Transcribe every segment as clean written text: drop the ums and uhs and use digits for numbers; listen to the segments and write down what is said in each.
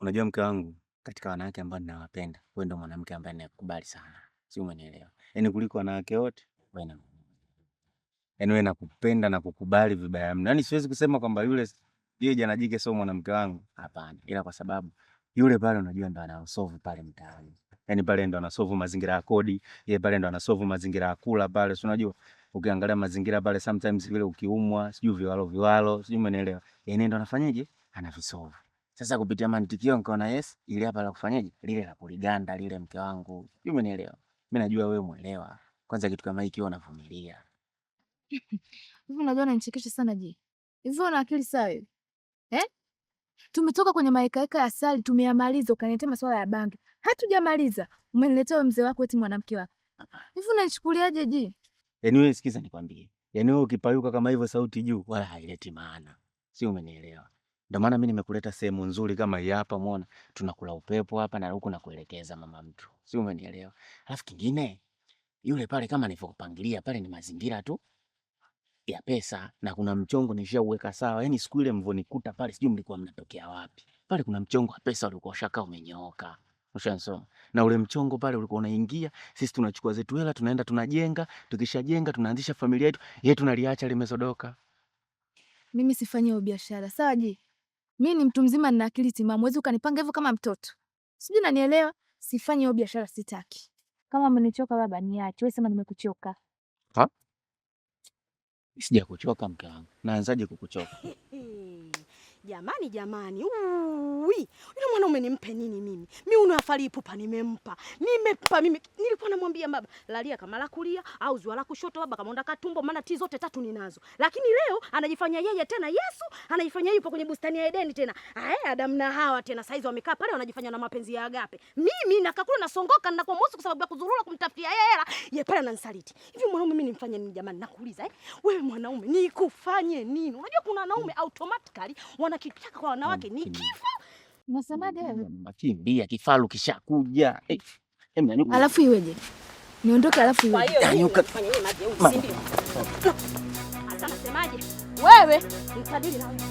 Unajua mke wangu, katika wanawake ambao ninawapenda, wewe ndo mwanamke ambaye ninakubali sana. Si umenielewa? Yaani kuliko wanawake wote, wewe na yaani wewe nakupenda na kukubali vibaya mno. Yaani siwezi kusema kwamba yule jana jike sio mwanamke wangu. Hapana. Ila kwa sababu yule pale unajua ndo anasolve pale mtaani. Yaani pale ndo anasolve mazingira ya kodi, yeye pale ndo anasolve mazingira ya kula pale. Si unajua ukiangalia mazingira pale sometimes vile ukiumwa, sijui viwalo, sijui umenielewa. Yeye ndo anafanyaje? Anavisolve. Sasa kupitia mantikio nikaona yes, ile hapa la kufanyaje? Lile la kuliganda lile mke wangu. Sijui umenielewa. Mimi najua wewe muelewa. Kwanza kitu kama hiki wewe unavumilia. Hivi unajua unanichekesha sana je? Hivi una akili sawa wewe? Eh? Tumetoka kwenye maekaeka ya asali tumeyamaliza ukaniletea masuala ya bangi. Hatujamaliza. Umeniletea mzee wako eti mwanamke wako. Hivi unanichukuliaje je? Yaani wewe sikiza nikwambie. Yaani wewe ukipayuka kama hivyo sauti juu wala haileti maana. Si umenielewa? Ndio maana mimi nimekuleta sehemu nzuri kama hii hapa umeona. Tunakula upepo hapa na huku nakuelekeza mama mtu. Si umenielewa? Alafu kingine yule pale kama nilivyokupangilia pale ni mazingira tu ya pesa na kuna mchongo nishauweka sawa. Yaani siku ile mvonikuta pale sijui mlikuwa mnatokea wapi. Pale kuna mchongo wa pesa ulikuwa ushaka umenyooka. Ushansoma. Na ule mchongo pale ulikuwa unaingia, sisi tunachukua zetu hela tunaenda tunajenga, tukishajenga tunaanzisha familia yetu, yeye tunaliacha limesodoka. Mimi sifanyi hiyo biashara. Sawa je? Mimi ni mtu mzima nina akili timamu. Huwezi ukanipanga hivyo kama mtoto. Sijui unanielewa? Sifanyi hiyo biashara sitaki. Kama umenichoka baba niache. Wewe sema nimekuchoka. Ha? Sija kuchoka mke wangu. Naanzaje kukuchoka? Jamani. Yule mwanaume nimpe nini mimi? Mimi unafali ipupa nimempa. Mimi. Nilikuwa namwambia baba, lalia kama la kulia au zua la kushoto baba kama unataka tumbo maana tii zote tatu ninazo. Lakini leo anajifanya yeye tena Yesu, anajifanya yupo kwenye bustani ya Edeni tena. Adam na Hawa tena saizi wamekaa pale wanajifanya na mapenzi ya agape. Mimi nakakula nasongoka na kwa mosi kwa sababu ya kuzurura kumtafutia hela. Yeye pale ananisaliti. Hivi mwanaume mimi nimfanye nini jamani? Nakuuliza wewe mwanaume nikufanye nini? Unajua kuna wanaume automatically wanakitaka kwa wanawake ni kifo. Unasemaje wewe? Makimbia kifaru kishakuja. Alafu iweje? Niondoke alafu iweje? Nyanyuka. Fanya nini maji huko si ndio? Hata nasemaje? Wewe mtadili na wewe.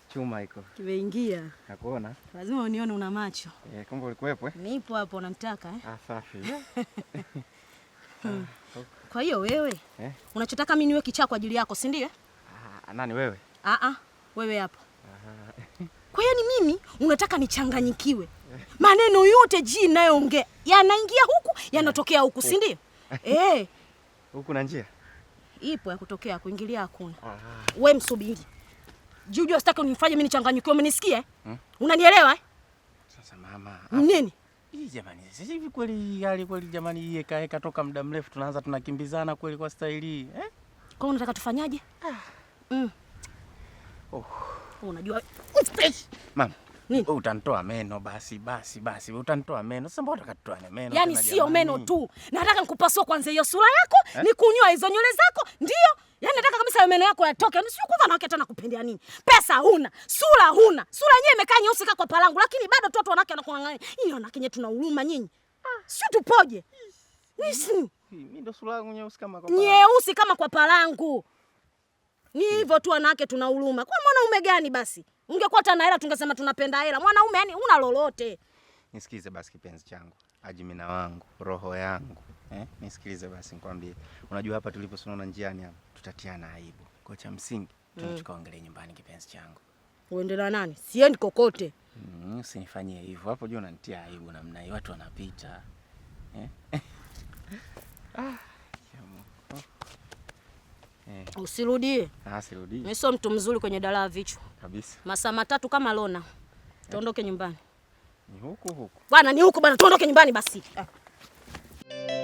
Chuma iko. Kimeingia. Nakuona. Lazima unione una macho. Kumbe ulikuwepo eh? Nipo hapo unanitaka eh? Safi. Kwa hiyo wewe unachotaka mimi niwe kichaa kwa ajili yako, si ndio? Nani wewe? Wewe hapo. Kwa hiyo ni mimi unataka nichanganyikiwe. Maneno yote ninayoongea yanaingia huku, yanatokea huku, si ndio? Huku na njia. Ipo ya kutokea kuingilia hakuna. Wewe msubiri. Juju sitaki unifanye mimi nichanganyikiwe, umenisikia? Unanielewa eh? Sasa mama. Nini? Hii jamani, sasa hivi kweli jamani hii eka toka muda mrefu tunaanza tunakimbizana kweli kwa staili eh? Kwa unataka tufanyaje? Unajua mama, nini? Utanitoa meno basi. Utanitoa meno. Sasa mbona unataka tutoane meno? Yaani sio meno tu. Nataka nikupasue kwanza hiyo sura yako, nikunywa hizo nywele zako, ndio? Yaani nataka kabisa meno yako yatoke. Yaani sio kwanza wanawake tena kupendea nini? Pesa huna, sura huna. Sura yenyewe imekaa nyeusi kama palangu, lakini bado tu watu wanawake wanakuangania. Hiyo wanawake yenyewe tuna huruma nyinyi. Sio tupoje? Mimi ndo sura yangu nyeusi kama kwa palangu. Nyeusi kama kwa palangu. Ni hivyo tu wanawake tuna huruma. Kwa mwanaume gani basi? Ungekuwa tana hela tungesema tunapenda hela. Mwanaume yani una lolote. Nisikize basi kipenzi changu, Ajimina wangu, roho yangu. Nisikilize basi nikwambie. Unajua hapa tuliposonona njiani hapa, tutatiana aibu. Kwa cha msingi, tunachikaongelea nyumbani kipenzi changu. Uendelea nani? Siendi kokote. Usinifanyie hivyo. Hapo jua unanitia aibu namna hii, watu wanapita. Usirudie. Sirudii. Mimi sio mtu mzuri kwenye dalaa vichwa. Kabisa. Masaa 3 kama lona. Tuondoke nyumbani. Ni huku. Bwana ni huku bwana, tuondoke nyumbani basi.